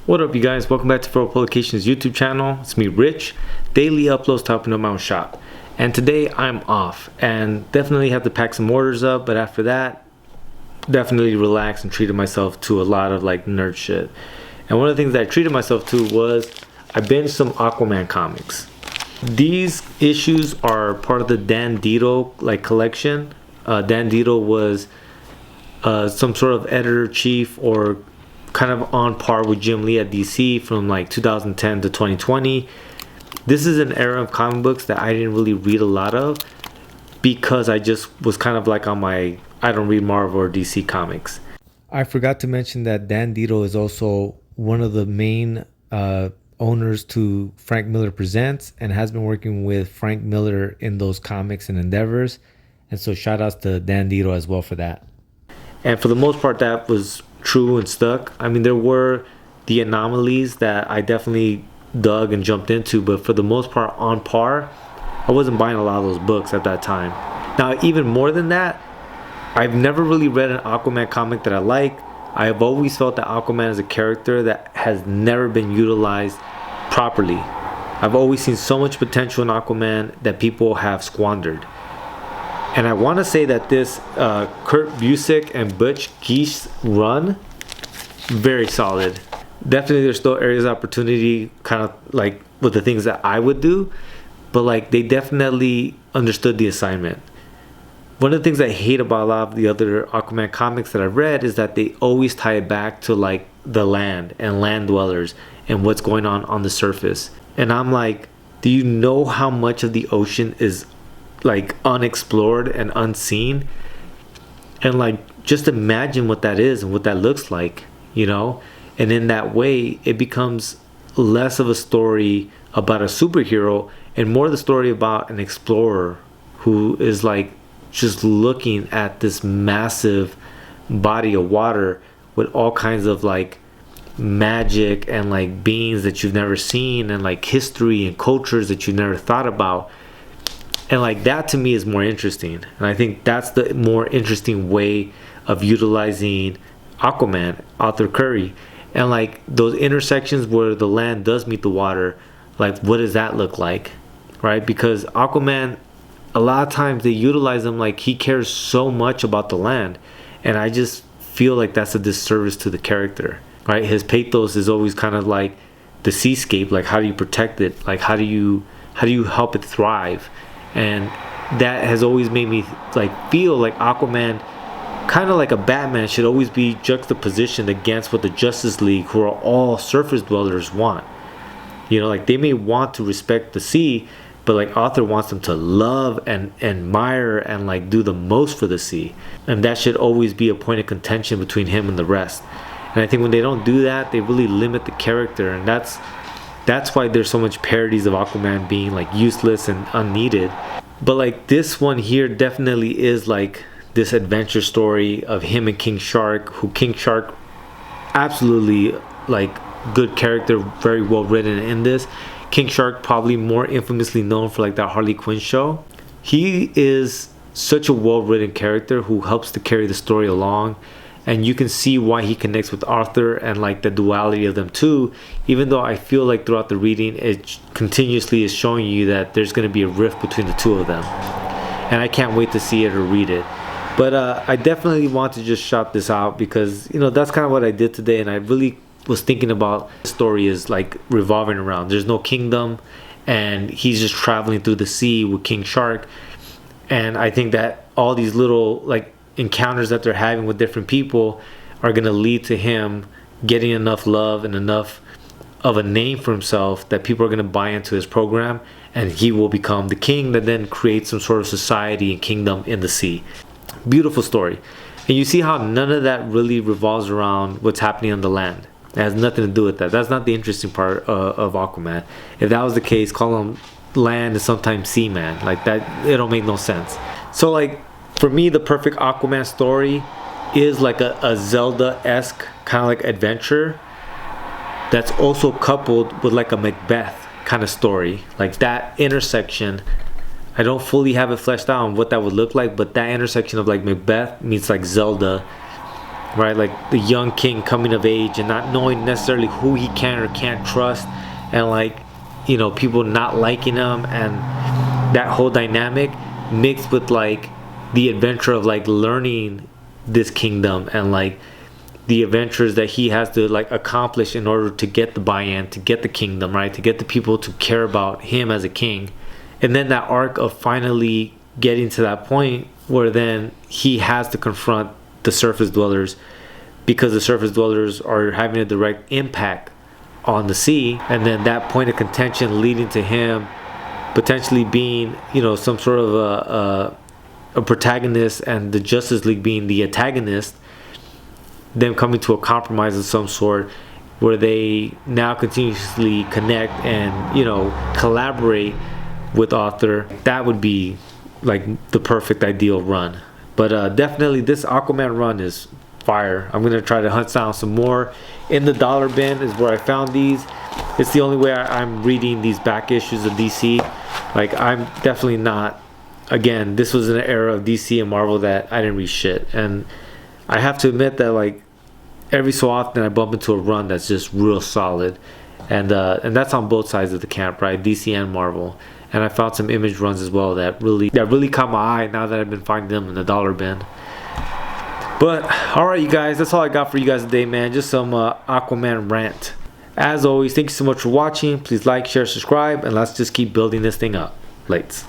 What up, you guys? Welcome back to For Publications YouTube channel. It's me, Rich. Daily uploads to open up my own shop. And today I'm off and definitely have to pack some orders up, but after that, definitely relax and treated myself to a lot of like nerd shit. And one of the things that I treated myself to was I binged some Aquaman comics. These issues are part of the Dan DiDio like collection. Dan DiDio was some sort of editor-chief or kind of on par with Jim Lee at DC from like 2010 to 2020. This is an era of comic books that I didn't really read a lot of because I just was kind of like on my I don't read Marvel or DC comics. I forgot to mention that Dan DiDio is also one of the main owners to Frank Miller Presents and has been working with Frank Miller in those comics and endeavors. And so shout outs to Dan DiDio as well for that. And for the most part, that was true and stuck. I mean, there were the anomalies that I definitely dug and jumped into, but for the most part on par. I wasn't buying a lot of those books at that time. Now, even more than that, I've never really read an Aquaman comic that I like. I have always felt that Aquaman is a character that has never been utilized properly. I've always seen so much potential in Aquaman that people have squandered. And I want to say that this Kurt Busiek and Butch Geese run, very solid. Definitely there's still areas of opportunity, kind of like with the things that I would do, but like they definitely understood the assignment. One of the things I hate about a lot of the other Aquaman comics that I've read is that they always tie it back to like the land and land dwellers and what's going on the surface. And I'm like, do you know how much of the ocean is like unexplored and unseen? And like just imagine what that is and what that looks like, you know? And in that way it becomes less of a story about a superhero and more the story about an explorer who is like just looking at this massive body of water with all kinds of like magic and like beings that you've never seen and like history and cultures that you've never thought about. And like that to me is more interesting. And I think that's the more interesting way of utilizing Aquaman, Arthur Curry. And like those intersections where the land does meet the water, like what does that look like? Right? Because Aquaman, a lot of times they utilize him like he cares so much about the land. And I just feel like that's a disservice to the character. Right? His pathos is always kind of like the seascape, like how do you protect it? Like how do you help it thrive? And that has always made me like feel like Aquaman, kind of like a Batman, should always be juxtapositioned against what the Justice League, who are all surface dwellers, want. You know, like they may want to respect the sea, but like Arthur wants them to love and admire and like do the most for the sea. And that should always be a point of contention between him and the rest. And I think when they don't do that, they really limit the character. And that's why there's so much parodies of Aquaman being like useless and unneeded. But like this one here definitely is like this adventure story of him and King Shark, who King Shark, absolutely like good character, very well written in this. King Shark probably more infamously known for like that Harley Quinn show. He is such a well written character who helps to carry the story along. And you can see why he connects with Arthur and like the duality of them too, even though I feel like throughout the reading it continuously is showing you that there's going to be a rift between the two of them. And I can't wait to see it or read it. But I definitely want to just shout this out because, you know, that's kind of what I did today. And I really was thinking about the story is like revolving around. There's no kingdom and he's just traveling through the sea with King Shark. And I think that all these little like encounters that they're having with different people are going to lead to him getting enough love and enough of a name for himself that people are going to buy into his program, and he will become the king that then creates some sort of society and kingdom in the sea. Beautiful story. And you see how none of that really revolves around what's happening on the land. It has nothing to do with that. That's not the interesting part of Aquaman. If that was the case, call him land and sometimes sea man. Like that, it don't make no sense. So like for me, the perfect Aquaman story is like a Zelda-esque kind of like adventure that's also coupled with like a Macbeth kind of story. Like that intersection, I don't fully have it fleshed out on what that would look like, but that intersection of like Macbeth meets like Zelda right? Like the young king coming of age and not knowing necessarily who he can or can't trust, and like, you know, people not liking him, and that whole dynamic mixed with like the adventure of like learning this kingdom, and like the adventures that he has to like accomplish in order to get the buy-in, to get the kingdom, right? To get the people to care about him as a king. And then that arc of finally getting to that point where then he has to confront the surface dwellers, because the surface dwellers are having a direct impact on the sea. And then that point of contention leading to him potentially being, you know, some sort of a protagonist, and the Justice League being the antagonist, them coming to a compromise of some sort where they now continuously connect and, you know, collaborate with author. That would be like the perfect ideal run. But definitely this Aquaman run is fire. I'm gonna try to hunt down some more. In the dollar bin is where I found these. It's the only way I'm reading these back issues of DC. Like, I'm definitely not, again, this was an era of DC and Marvel that I didn't read shit, and I have to admit that like every so often I bump into a run that's just real solid, and that's on both sides of the camp, right? DC and Marvel. And I found some Image runs as well that really caught my eye now that I've been finding them in the dollar bin. But alright, you guys, that's all I got for you guys today, man. Just some Aquaman rant. As always, thank you so much for watching. Please like, share, subscribe, and let's just keep building this thing up. Lates.